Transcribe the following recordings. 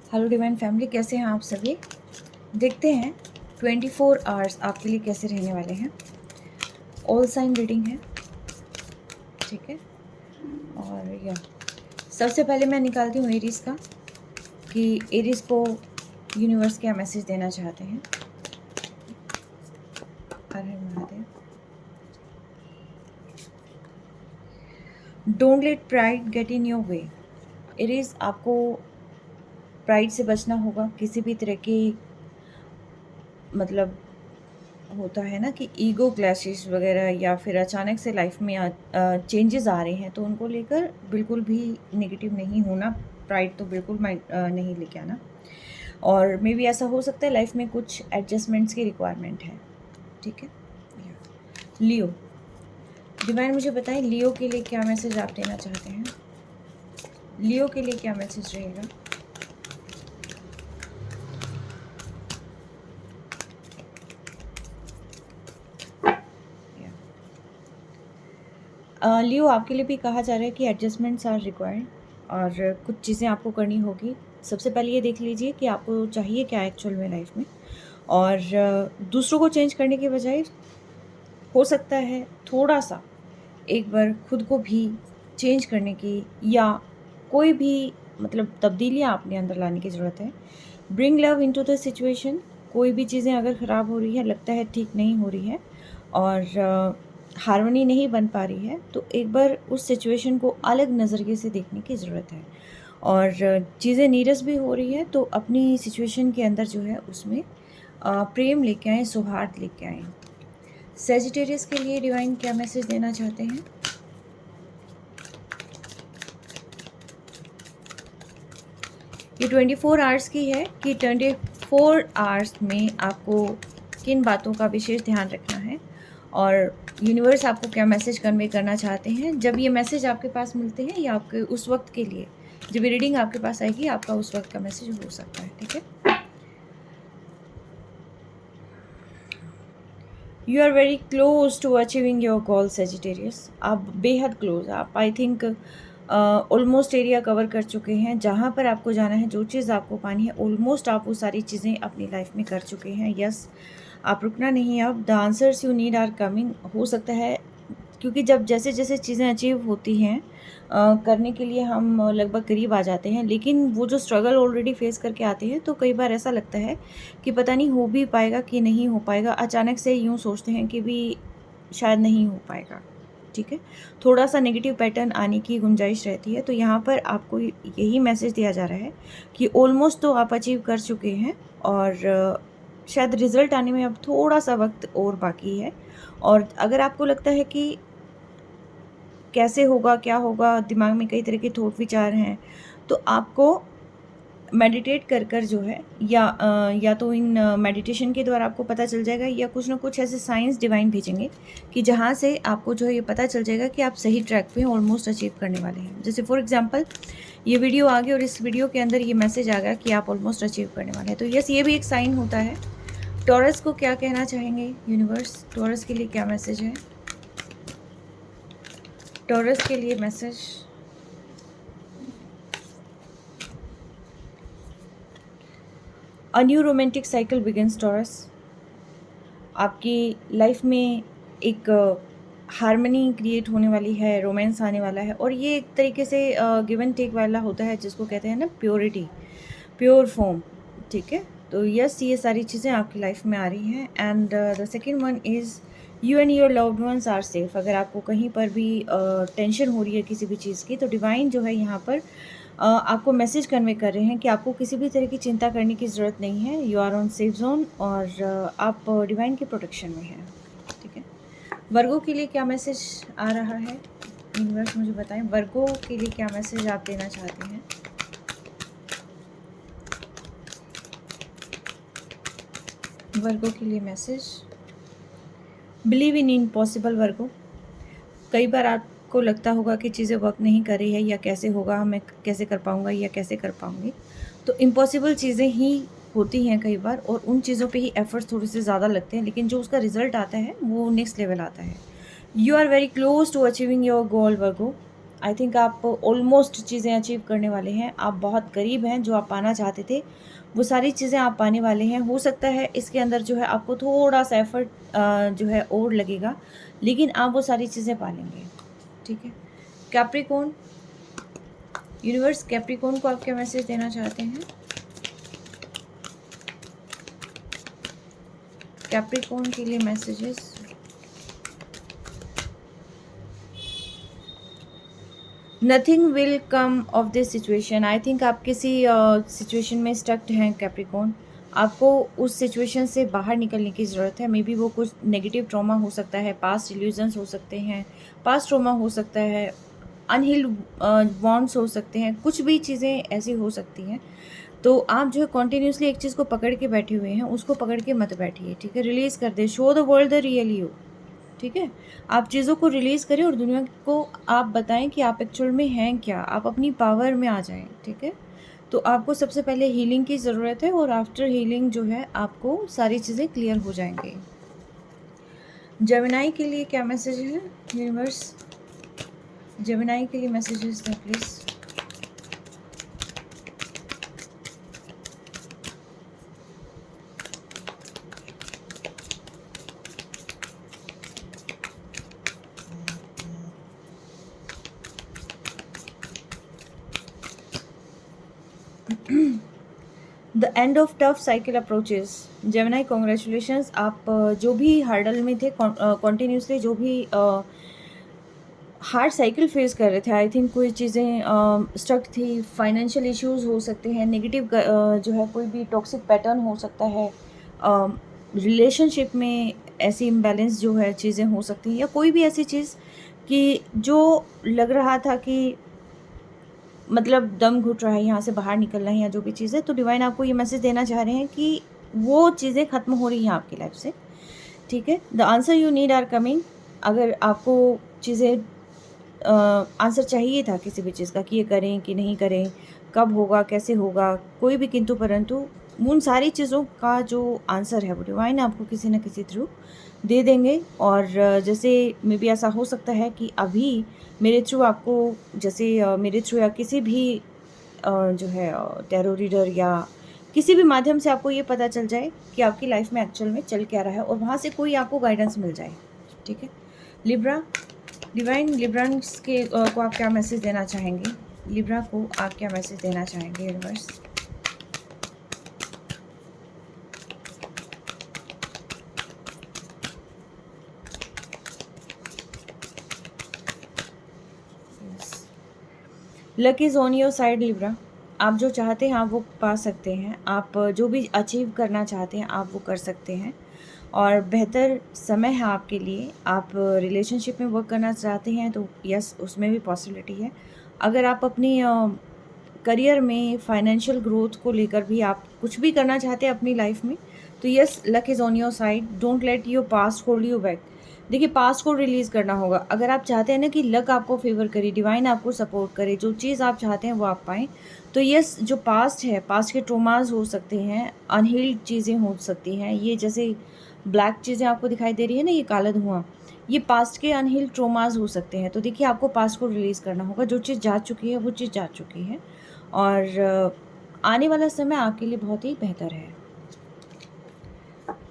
Hello divine family, कैसे हैं आप सभी। देखते हैं 24 आवर्स आपके लिए कैसे रहने वाले हैं। ऑल साइन रीडिंग है, ठीक है। और या सबसे पहले मैं निकालती हूँ एरीज का कि एरीज को यूनिवर्स क्या मैसेज देना चाहते हैं। Har Har Mahadev. Don't let pride get in your way. Aries, आपको प्राइड से बचना होगा। किसी भी तरह की मतलब होता है ना कि ईगो क्लैशेस वगैरह या फिर अचानक से लाइफ में चेंजेस आ रहे हैं, तो उनको लेकर बिल्कुल भी नेगेटिव नहीं होना। प्राइड तो बिल्कुल नहीं लेके आना। और मे बी ऐसा हो सकता है लाइफ में कुछ एडजस्टमेंट्स की रिक्वायरमेंट है, ठीक है। लियो, डिवाइन मुझे बताएं लियो के लिए क्या मैसेज आप देना चाहते हैं। लियो के लिए क्या मैसेज रहेगा। लियो, आपके लिए भी कहा जा रहा है कि एडजस्टमेंट्स आर रिक्वायर्ड और कुछ चीज़ें आपको करनी होगी। सबसे पहले ये देख लीजिए कि आपको चाहिए क्या एक्चुअल में लाइफ में। और दूसरों को चेंज करने के बजाय हो सकता है थोड़ा सा एक बार खुद को भी चेंज करने की या कोई भी मतलब तब्दीलियाँ अपने अंदर लाने की ज़रूरत है। Bring love into the situation. कोई भी चीज़ें अगर ख़राब हो रही है, लगता है ठीक नहीं हो रही है और हार्मनी नहीं बन पा रही है, तो एक बार उस सिचुएशन को अलग नज़रिए से देखने की ज़रूरत है। और चीज़ें नीरस भी हो रही है तो अपनी सिचुएशन के अंदर जो है उसमें प्रेम लेके आएँ, सौहार्द लेके आएँ। सेजिटेरियस के लिए डिवाइन क्या मैसेज देना चाहते हैं। ये 24 आवर्स की है कि 24 आवर्स में आपको किन बातों का विशेष ध्यान रखना है और यूनिवर्स आपको क्या मैसेज कन्वे करना चाहते हैं। जब ये मैसेज आपके पास मिलते हैं या आपके उस वक्त के लिए, जब ये रीडिंग आपके पास आएगी, आपका उस वक्त का मैसेज हो सकता है, ठीक है। You are very close to achieving your goal Sagittarius. आप बेहद क्लोज, आप I think almost area cover कर चुके हैं। जहाँ पर आपको जाना है, जो चीज़ आपको पानी है, ऑलमोस्ट आप वो सारी चीज़ें अपनी लाइफ में कर चुके हैं। यस, आप रुकना नहीं अब। The answers you need are coming. हो सकता है क्योंकि जब जैसे जैसे चीज़ें अचीव होती हैं करने के लिए हम लगभग करीब आ जाते हैं, लेकिन वो जो स्ट्रगल ऑलरेडी फेस करके आते हैं, तो कई बार ऐसा लगता है कि पता नहीं हो भी पाएगा कि नहीं हो पाएगा। अचानक से यूँ सोचते हैं कि भी शायद नहीं हो पाएगा, ठीक है। थोड़ा सा नेगेटिव पैटर्न आने की गुंजाइश रहती है। तो यहाँ पर आपको यही मैसेज दिया जा रहा है कि ऑलमोस्ट तो आप अचीव कर चुके हैं और शायद रिज़ल्ट आने में अब थोड़ा सा वक्त और बाकी है। और अगर आपको लगता है कि कैसे होगा, क्या होगा, दिमाग में कई तरह के थॉट विचार हैं, तो आपको मेडिटेट कर कर जो है या तो इन मेडिटेशन के द्वारा आपको पता चल जाएगा या कुछ ना कुछ ऐसे साइंस डिवाइन भेजेंगे कि जहाँ से आपको जो है ये पता चल जाएगा कि आप सही ट्रैक पे ऑलमोस्ट अचीव करने वाले हैं। जैसे फॉर एग्जांपल ये वीडियो आ गई और इस वीडियो के अंदर ये मैसेज आ गया कि आप ऑलमोस्ट अचीव करने वाले हैं, तो यस, ये भी एक साइन होता है। टॉरस को क्या कहना चाहेंगे यूनिवर्स, टॉरस के लिए क्या मैसेज है। टॉरस के लिए message, a new romantic cycle begins taurus. आपकी लाइफ में एक हार्मनी क्रिएट होने वाली है, रोमांस आने वाला है और ये एक तरीके से गिव एंड टेक वाला होता है, जिसको कहते हैं ना प्योरिटी, प्योर फॉर्म, ठीक है। तो यस, ये सारी चीज़ें आपकी लाइफ में आ रही हैं। And the second one is you and your loved ones are safe. अगर आपको कहीं पर भी टेंशन हो रही है किसी भी चीज़ की, तो डिवाइन जो है यहाँ पर आपको मैसेज कन्वे कर रहे हैं कि आपको किसी भी तरह की चिंता करने की ज़रूरत नहीं है। You are on safe zone और आप डिवाइन के प्रोटेक्शन में हैं, ठीक है। वर्गो के लिए क्या मैसेज आ रहा है यूनिवर्स, मुझे बताएं। वर्गो के लिए क्या मैसेज आप देना चाहते हैं। वर्गो के लिए मैसेज, बिलीव इन इम्पॉसिबल। वर्गो, कई बार आपको लगता होगा कि चीज़ें वर्क नहीं कर रही है या कैसे होगा, मैं कैसे कर पाऊँगा या कैसे कर पाऊँगी। तो इम्पॉसिबल चीज़ें ही होती हैं कई बार और उन चीज़ों पे ही एफर्ट्स थोड़े से ज़्यादा लगते हैं, लेकिन जो उसका रिजल्ट आता है वो नेक्स्ट लेवल आता है। You are very close to achieving your goal Virgo. I think आप ऑलमोस्ट चीज़ें अचीव करने वाले हैं। आप बहुत करीब हैं, जो आप पाना चाहते थे वो सारी चीज़ें आप पाने वाले हैं। हो सकता है इसके अंदर जो है आपको थोड़ा सा एफर्ट जो है और लगेगा, लेकिन आप वो सारी चीज़ें पा लेंगे। ठीक है कैप्रिकॉर्न, यूनिवर्स कैप्रिकॉर्न को आप क्या मैसेज देना चाहते हैं? कैप्रिकॉर्न के लिए messages. Nothing will come of this situation. I think आप किसी सिचुएशन में स्टक्ड हैं कैप्रिकॉर्न। आपको उस सिचुएशन से बाहर निकलने की ज़रूरत है। मे बी वो कुछ नेगेटिव ट्रॉमा हो सकता है, पास्ट इल्यूजन्स हो सकते हैं, पास्ट ट्रॉमा हो सकता है, अनहील्ड वॉन्ड्स हो सकते हैं, कुछ भी चीज़ें ऐसी हो सकती हैं। तो आप जो है कॉन्टीन्यूसली एक चीज़ को पकड़ के बैठे हुए हैं, उसको पकड़ के मत बैठिए। ठीक है, रिलीज़ कर दे, show the world the real you. ठीक है, आप चीज़ों को रिलीज़ करें और दुनिया को आप बताएं कि आप एक्चुअल में हैं क्या, आप अपनी पावर में आ जाएं। ठीक है, तो आपको सबसे पहले हीलिंग की ज़रूरत है और आफ्टर हीलिंग जो है आपको सारी चीज़ें क्लियर हो जाएंगी। जेमिनाई के लिए क्या मैसेज है यूनिवर्स? जेमिनाई के लिए मैसेजेस हैं please. The end of tough cycle approaches. Gemini congratulations, आप जो भी हर्डल में थे, कॉन्टीन्यूसली जो भी हार्ड साइकिल फेस कर रहे थे, आई थिंक कोई चीज़ें स्टक थी, फाइनेंशियल इश्यूज हो सकते हैं, नेगेटिव जो है कोई भी टॉक्सिक पैटर्न हो सकता है, रिलेशनशिप में ऐसी इम्बैलेंस जो है चीज़ें हो सकती हैं, या कोई भी ऐसी चीज़ कि जो लग रहा था कि मतलब दम घुट रहा है, यहाँ से बाहर निकलना है या जो भी चीज़ है, तो डिवाइन आपको ये मैसेज देना चाह रहे हैं कि वो चीज़ें ख़त्म हो रही हैं आपकी लाइफ से। ठीक है, the answer you need are coming. अगर आपको चीज़ें आंसर चाहिए था किसी भी चीज़ का कि ये करें कि नहीं करें, कब होगा, कैसे होगा, कोई भी किंतु परंतु, उन सारी चीज़ों का जो आंसर है वो डिवाइन आपको किसी न किसी थ्रू दे देंगे। और जैसे मे बी ऐसा हो सकता है कि अभी मेरे थ्रू आपको, जैसे मेरे थ्रू या किसी भी जो है टैरो रीडर या किसी भी माध्यम से आपको ये पता चल जाए कि आपकी लाइफ में एक्चुअल में चल क्या रहा है और वहाँ से कोई आपको गाइडेंस मिल जाए। ठीक है, लिब्रा, डिवाइन लिब्रांस के को आप क्या मैसेज देना चाहेंगे? लिब्रा को आप क्या मैसेज देना चाहेंगे universe? Luck is on your side Libra. आप जो चाहते हैं आप वो पा सकते हैं। आप जो भी अचीव करना चाहते हैं आप वो कर सकते हैं और बेहतर समय है आपके लिए। आप रिलेशनशिप में वर्क करना चाहते हैं तो यस, उसमें भी पॉसिबिलिटी है। अगर आप अपनी करियर में फाइनेंशियल ग्रोथ को लेकर भी आप कुछ भी करना चाहते हैं अपनी लाइफ में, तो yes, luck is on your side. Don't let your past hold you back. देखिए, पास्ट को रिलीज़ करना होगा। अगर आप चाहते हैं ना कि लक आपको फेवर करे, डिवाइन आपको सपोर्ट करे, जो चीज़ आप चाहते हैं वो आप पाएँ, तो यस, जो पास्ट है, पास्ट के ट्रोमास हो सकते हैं, अनहील्ड चीज़ें हो सकती हैं। ये जैसे ब्लैक चीज़ें आपको दिखाई दे रही है ना, ये काला धुआं, ये पास्ट के अनहील्ड ट्रोमास हो सकते हैं। तो देखिए, आपको पास्ट को रिलीज़ करना होगा। जो चीज़ जा चुकी है वो चीज़ जा चुकी है और आने वाला समय आपके लिए बहुत ही बेहतर है।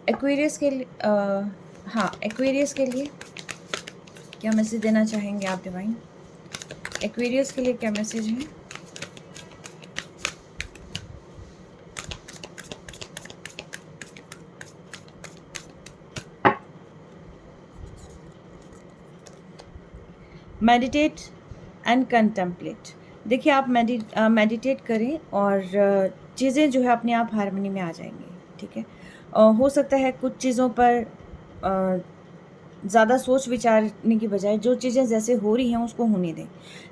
एक्वेरियस के लिए हाँ, एक्वेरियस के लिए क्या मैसेज देना चाहेंगे आप डिवाइन? एक्वेरियस के लिए क्या मैसेज है? Meditate and contemplate. देखिए, आप मेडिटेट करें और चीज़ें जो है अपने आप हारमोनी में आ जाएंगी। ठीक है, हो सकता है कुछ चीज़ों पर ज़्यादा सोच विचारने की बजाय जो चीज़ें जैसे हो रही हैं उसको होने दें,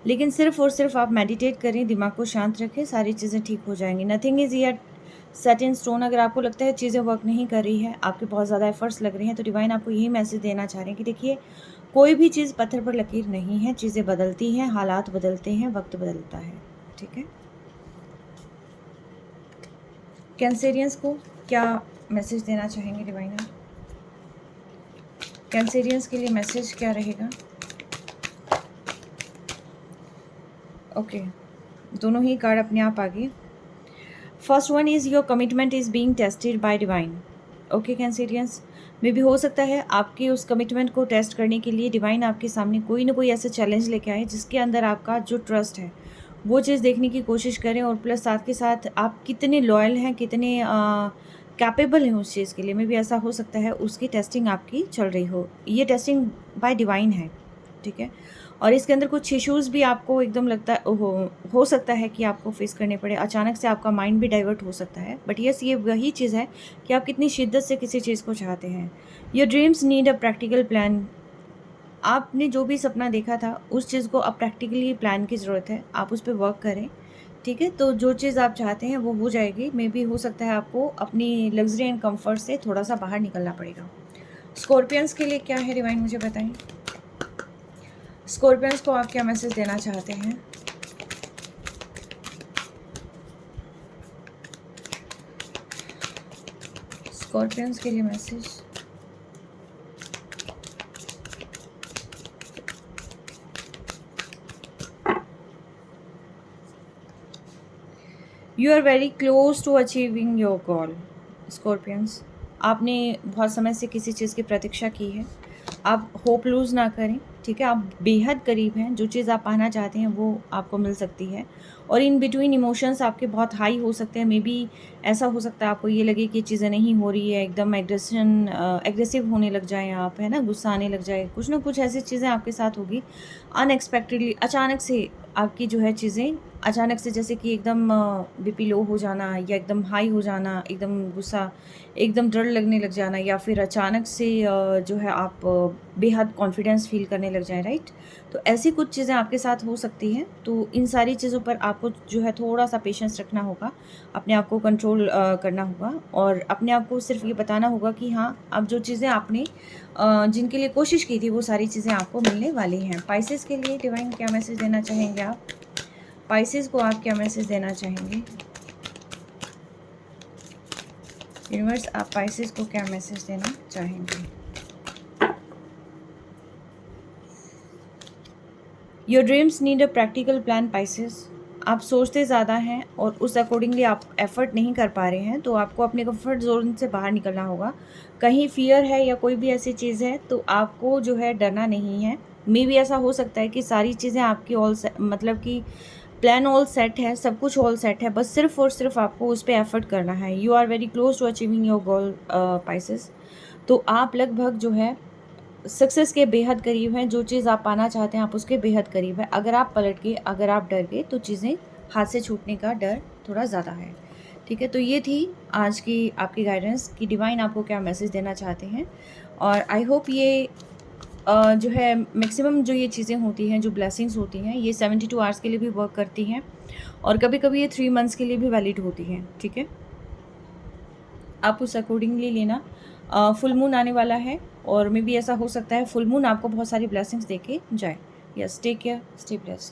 लेकिन सिर्फ़ और सिर्फ आप मेडिटेट करें, दिमाग को शांत रखें, सारी चीज़ें ठीक हो जाएंगी। Nothing is yet set in stone. अगर आपको लगता है चीज़ें वर्क नहीं कर रही है, आपके बहुत ज़्यादा एफर्ट्स लग रहे हैं, तो डिवाइन आपको यही मैसेज देना चाह रहे हैं कि देखिए, कोई भी चीज़ पत्थर पर लकीर नहीं है। चीज़ें बदलती हैं, हालात बदलते हैं, वक्त बदलता है। ठीक है, कैंसेरियंस को क्या मैसेज देना चाहेंगे डिवाइन? कैंसेरियंस के लिए मैसेज क्या रहेगा? ओके, दोनों ही कार्ड अपने आप आ गए। First one is your commitment is being tested by divine. Okay Cancerians, मे भी हो सकता है आपके उस कमिटमेंट को टेस्ट करने के लिए डिवाइन आपके सामने कोई ना कोई ऐसा चैलेंज लेके आए जिसके अंदर आपका जो ट्रस्ट है वो चीज़ देखने की कोशिश करें, और प्लस साथ के साथ आप कितने लॉयल हैं, कितने कैपेबल हैं उस चीज़ के लिए। मे भी ऐसा हो सकता है उसकी टेस्टिंग आपकी चल रही हो। ये टेस्टिंग बाय डिवाइन है, ठीक है। और इसके अंदर कुछ इश्यूज़ भी आपको एकदम लगता है हो सकता है कि आपको फेस करने पड़े। अचानक से आपका माइंड भी डाइवर्ट हो सकता है, बट यस ये वही चीज़ है कि आप कितनी शिद्दत से किसी चीज़ को चाहते हैं। Your dreams need a practical plan. आपने जो भी सपना देखा था उस चीज़ को अब प्रैक्टिकली प्लान की ज़रूरत है, आप उस पर वर्क करें, ठीक है। तो जो चीज़ आप चाहते हैं वो हो जाएगी। मे भी हो सकता है आपको अपनी लग्जरी एंड कंफर्ट से थोड़ा सा बाहर निकलना पड़ेगा। स्कॉर्पियंस के लिए क्या है डिवाइन, मुझे बताएं। स्कॉर्पियंस को आप क्या मैसेज देना चाहते हैं? स्कॉर्पियंस के लिए message. You are very close to achieving your goal. Scorpions, आपने बहुत समय से किसी चीज़ की प्रतीक्षा की है, आप होप लूज़ ना करें, ठीक है। आप बेहद करीब हैं, जो चीज़ आप पाना चाहते हैं वो आपको मिल सकती है। और इन बिटवीन इमोशंस आपके बहुत हाई हो सकते हैं। मे बी ऐसा हो सकता है आपको ये लगे कि चीज़ें नहीं हो रही है, एकदम एग्रेसिव होने लग जाएँ आप, है ना, गुस्सा आने लग जाए, कुछ ना कुछ ऐसी चीज़ें आपके साथ होगी अनएक्सपेक्टेडली। अचानक से आपकी जो है चीज़ें अचानक से, जैसे कि एकदम बीपी लो हो जाना या एकदम हाई हो जाना, एकदम गुस्सा, एकदम डर लगने लग जाना, या फिर अचानक से जो है आप बेहद कॉन्फिडेंस फील करने लग जाएँ, राइट। तो ऐसी कुछ चीज़ें आपके साथ हो सकती हैं। तो इन सारी चीज़ों पर आपको जो है थोड़ा-सा पेशेंस रखना होगा, अपने आप को कंट्रोल करना होगा, और अपने आप को सिर्फ ये बताना होगा कि हाँ, अब जो चीज़ें आपने जिनके लिए कोशिश की थी वो सारी चीज़ें आपको मिलने वाली हैं। पाइसेस के लिए डिवाइन क्या मैसेज देना चाहेंगे आप? पाइसेस को आप क्या मैसेज देना चाहेंगे? यूनिवर्स, आप पाइसेस को क्या मैसेज देना चाहेंगे? Your dreams need a practical plan Pisces. आप सोचते ज़्यादा हैं और उस अकॉर्डिंगली आप एफर्ट नहीं कर पा रहे हैं, तो आपको अपने कंफर्ट जोन से बाहर निकलना होगा। कहीं फियर है या कोई भी ऐसी चीज़ है तो आपको जो है डरना नहीं है। मे भी ऐसा हो सकता है कि सारी चीज़ें आपकी मतलब कि प्लान ऑल सेट है, सब कुछ ऑल सेट है, बस सिर्फ और सिर्फ आपको उस पर एफर्ट करना है। You are very close to achieving your goal Pisces. तो आप लगभग जो है सक्सेस के बेहद करीब हैं। जो चीज़ आप पाना चाहते हैं आप उसके बेहद करीब हैं। अगर आप पलट गए, अगर आप डर गए तो चीज़ें हाथ से छूटने का डर थोड़ा ज़्यादा है, ठीक है। तो ये थी आज की आपकी गाइडेंस कि डिवाइन आपको क्या मैसेज देना चाहते हैं। और आई होप ये जो है मैक्सिमम जो ये चीज़ें होती हैं, जो ब्लेसिंग्स होती हैं, ये 72 आवर्स के लिए भी वर्क करती हैं, और कभी कभी ये 3 मंथ्स के लिए भी वैलिड होती हैं, ठीक है। आप उस अकॉर्डिंगली लेना। फुल मून आने वाला है, और मे बी ऐसा हो सकता है फुल मून आपको बहुत सारी ब्लेसिंग्स दे के जाए। Yes, take care, stay blessed.